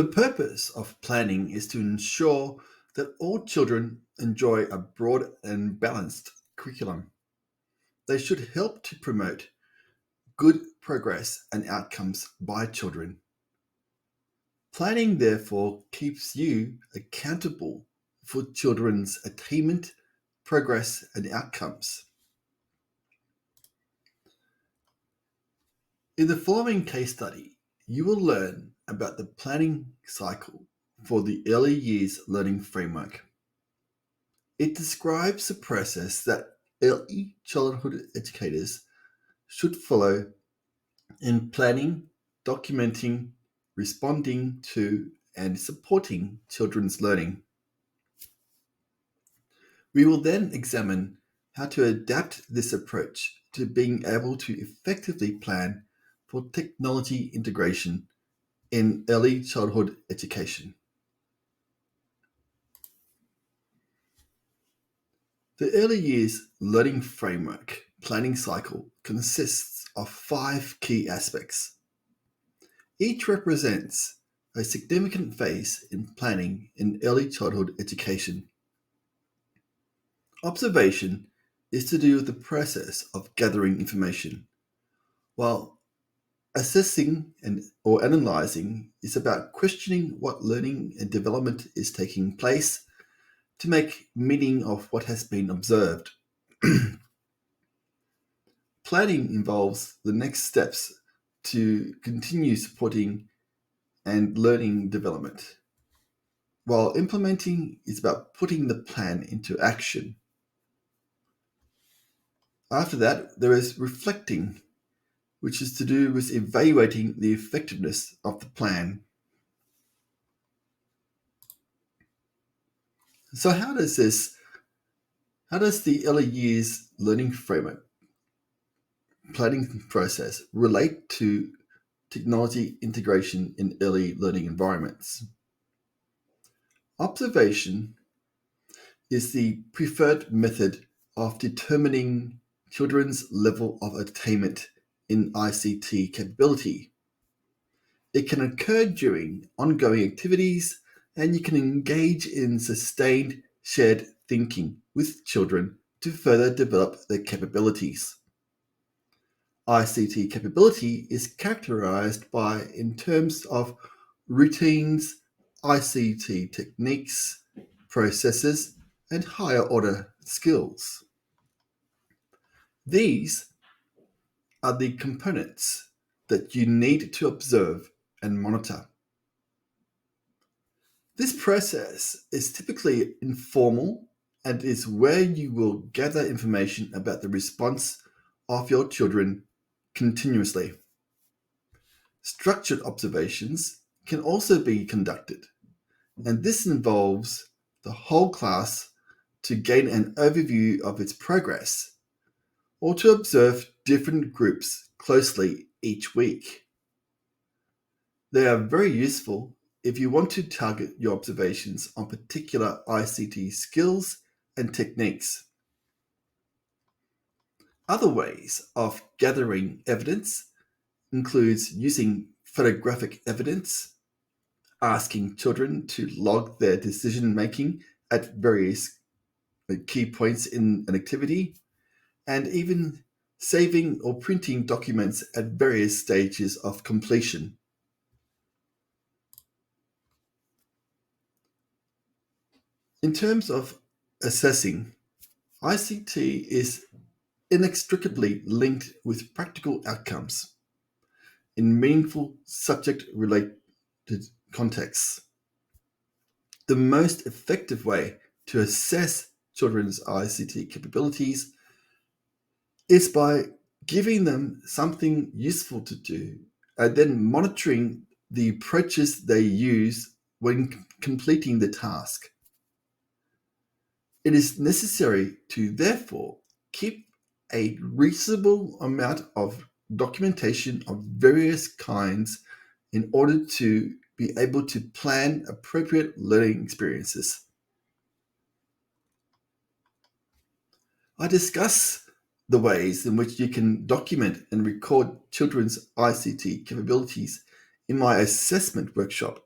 The purpose of planning is to ensure that all children enjoy a broad and balanced curriculum. They should help to promote good progress and outcomes by children. Planning, therefore, keeps you accountable for children's attainment, progress, and outcomes. In the following case study, you will learn about the planning cycle for the Early Years Learning Framework. It describes the process that early childhood educators should follow in planning, documenting, responding to, and supporting children's learning. We will then examine how to adapt this approach to being able to effectively plan for technology integration in early childhood education. The Early Years Learning Framework planning cycle consists of 5 key aspects. Each represents a significant phase in planning in early childhood education. Observation is to do with the process of gathering information, while assessing or analyzing is about questioning what learning and development is taking place to make meaning of what has been observed. Planning involves the next steps to continue supporting and learning development, while implementing is about putting the plan into action. After that, there is reflecting, which is to do with evaluating the effectiveness of the plan. So how does the early years learning framework planning process relate to technology integration in early learning environments? Observation is the preferred method of determining children's level of attainment in ICT capability. It can occur during ongoing activities, and you can engage in sustained shared thinking with children to further develop their capabilities. ICT capability is characterized by, in terms of routines, ICT techniques, processes, and higher order skills. These are the components that you need to observe and monitor. This process is typically informal and is where you will gather information about the response of your children continuously. Structured observations can also be conducted, and this involves the whole class to gain an overview of its progress or to observe different groups closely each week. They are very useful if you want to target your observations on particular ICT skills and techniques. Other ways of gathering evidence includes using photographic evidence, asking children to log their decision making at various key points in an activity, and even saving or printing documents at various stages of completion. In terms of assessing, ICT is inextricably linked with practical outcomes in meaningful subject-related contexts. The most effective way to assess children's ICT capabilities is by giving them something useful to do and then monitoring the approaches they use when completing the task. It is necessary to therefore keep a reasonable amount of documentation of various kinds in order to be able to plan appropriate learning experiences. I discuss the ways in which you can document and record children's ICT capabilities in my assessment workshop.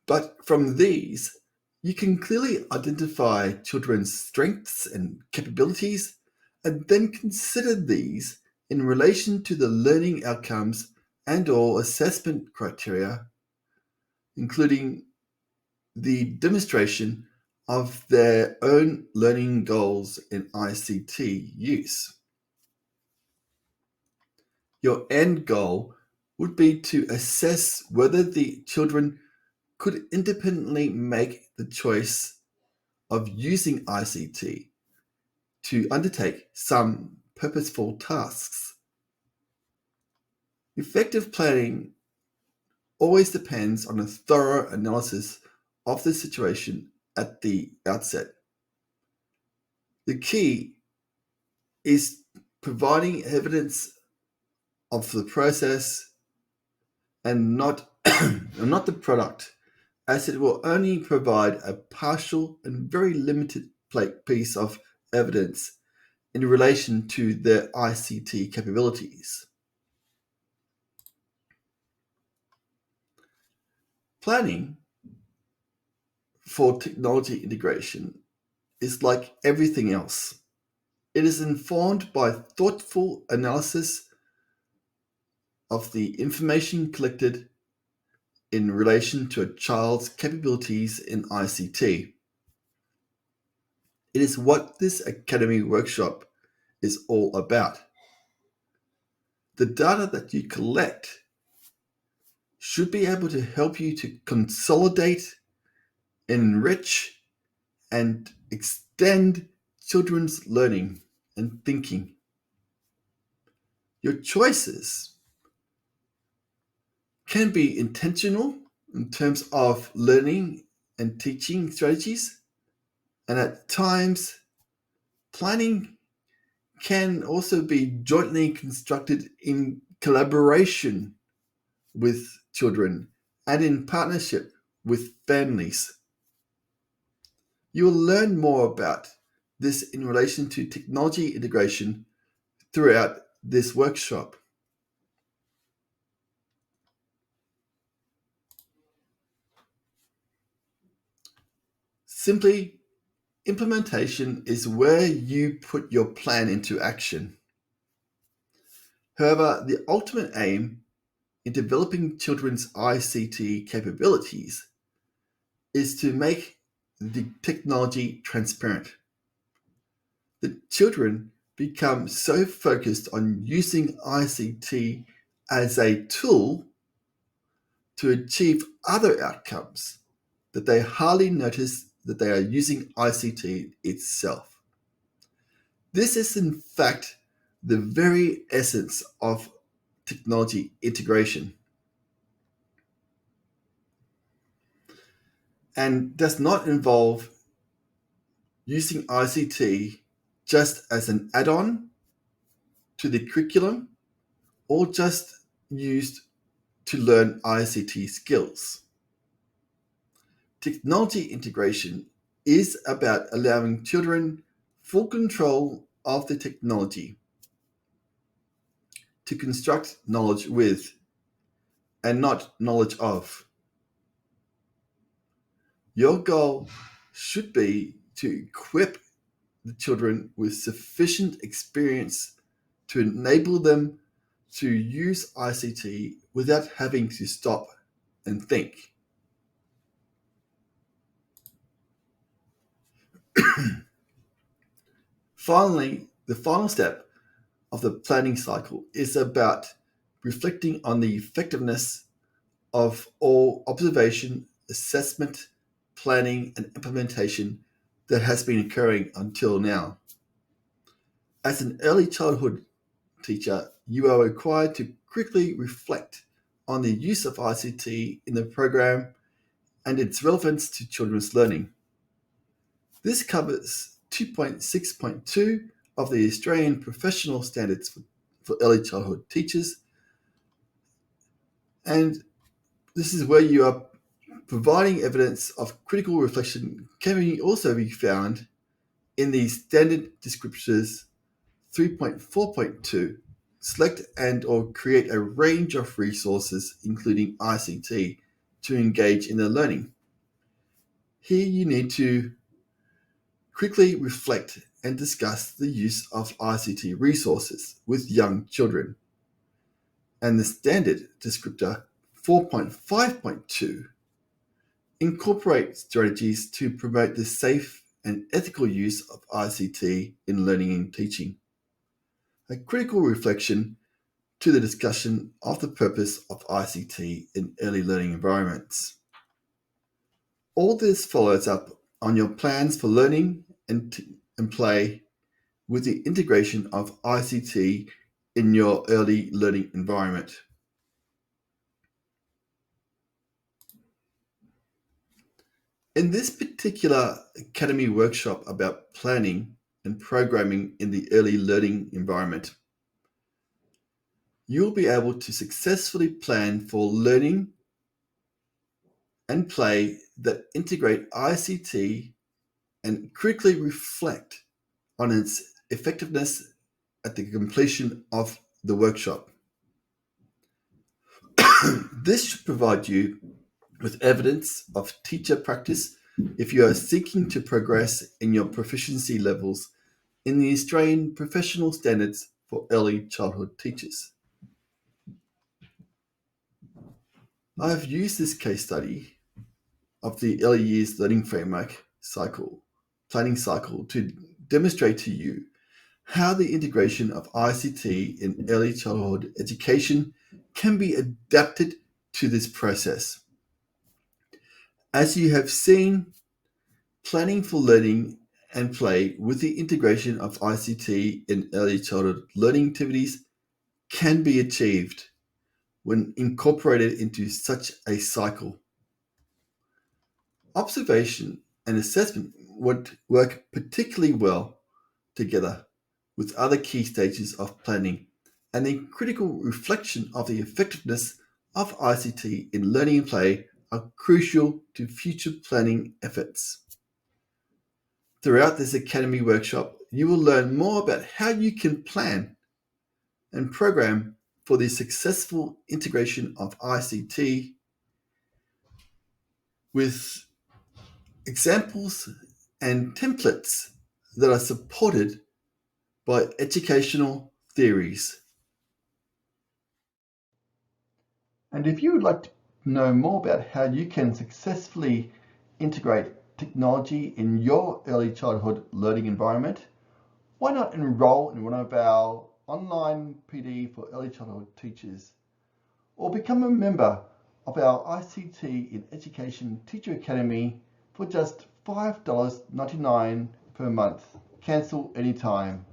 But from these, you can clearly identify children's strengths and capabilities and then consider these in relation to the learning outcomes and/or assessment criteria, including the demonstration of their own learning goals in ICT use. Your end goal would be to assess whether the children could independently make the choice of using ICT to undertake some purposeful tasks. Effective planning always depends on a thorough analysis of the situation at the outset. The key is providing evidence of the process and not, not the product, as it will only provide a partial and very limited piece of evidence in relation to their ICT capabilities. Planning for technology integration is like everything else. It is informed by thoughtful analysis of the information collected in relation to a child's capabilities in ICT. It is what this Academy workshop is all about. The data that you collect should be able to help you to consolidate, enrich, and extend children's learning and thinking. Your choices can be intentional in terms of learning and teaching strategies, and at times, planning can also be jointly constructed in collaboration with children and in partnership with families. You will learn more about this in relation to technology integration throughout this workshop. Simply, implementation is where you put your plan into action. However, the ultimate aim in developing children's ICT capabilities is to make the technology transparent. The children become so focused on using ICT as a tool to achieve other outcomes that they hardly notice that they are using ICT itself. This is, in fact, the very essence of technology integration and does not involve using ICT just as an add on to the curriculum or just used to learn ICT skills. Technology integration is about allowing children full control of the technology to construct knowledge with and not knowledge of. Your goal should be to equip the children with sufficient experience to enable them to use ICT without having to stop and think. Finally, the final step of the planning cycle is about reflecting on the effectiveness of all observation, assessment, planning, and implementation that has been occurring until now. As an early childhood teacher, you are required to quickly reflect on the use of ICT in the program and its relevance to children's learning. This covers 2.6.2 of the Australian Professional Standards for Early Childhood Teachers, and this is where you are providing evidence of critical reflection can also be found in the Standard Descriptors 3.4.2. Select and or create a range of resources, including ICT, to engage in their learning. Here you need to quickly reflect and discuss the use of ICT resources with young children. And the standard descriptor 4.5.2 incorporates strategies to promote the safe and ethical use of ICT in learning and teaching. A critical reflection to the discussion of the purpose of ICT in early learning environments. All this follows up on your plans for learning and play with the integration of ICT in your early learning environment. In this particular Academy workshop about planning and programming in the early learning environment, you'll be able to successfully plan for learning and play that integrate ICT and critically reflect on its effectiveness at the completion of the workshop. This should provide you with evidence of teacher practice if you are seeking to progress in your proficiency levels in the Australian Professional Standards for Early Childhood Teachers. I have used this case study of the Early Years Learning Framework planning cycle to demonstrate to you how the integration of ICT in early childhood education can be adapted to this process. As you have seen, planning for learning and play with the integration of ICT in early childhood learning activities can be achieved when incorporated into such a cycle. Observation and assessment would work particularly well together with other key stages of planning, and the critical reflection of the effectiveness of ICT in learning and play are crucial to future planning efforts. Throughout this Academy workshop, you will learn more about how you can plan and program for the successful integration of ICT with examples and templates that are supported by educational theories. And if you would like to know more about how you can successfully integrate technology in your early childhood learning environment, why not enroll in one of our online PD for early childhood teachers, or become a member of our ICT in Education Teacher Academy for just $5.99 per month. Cancel anytime.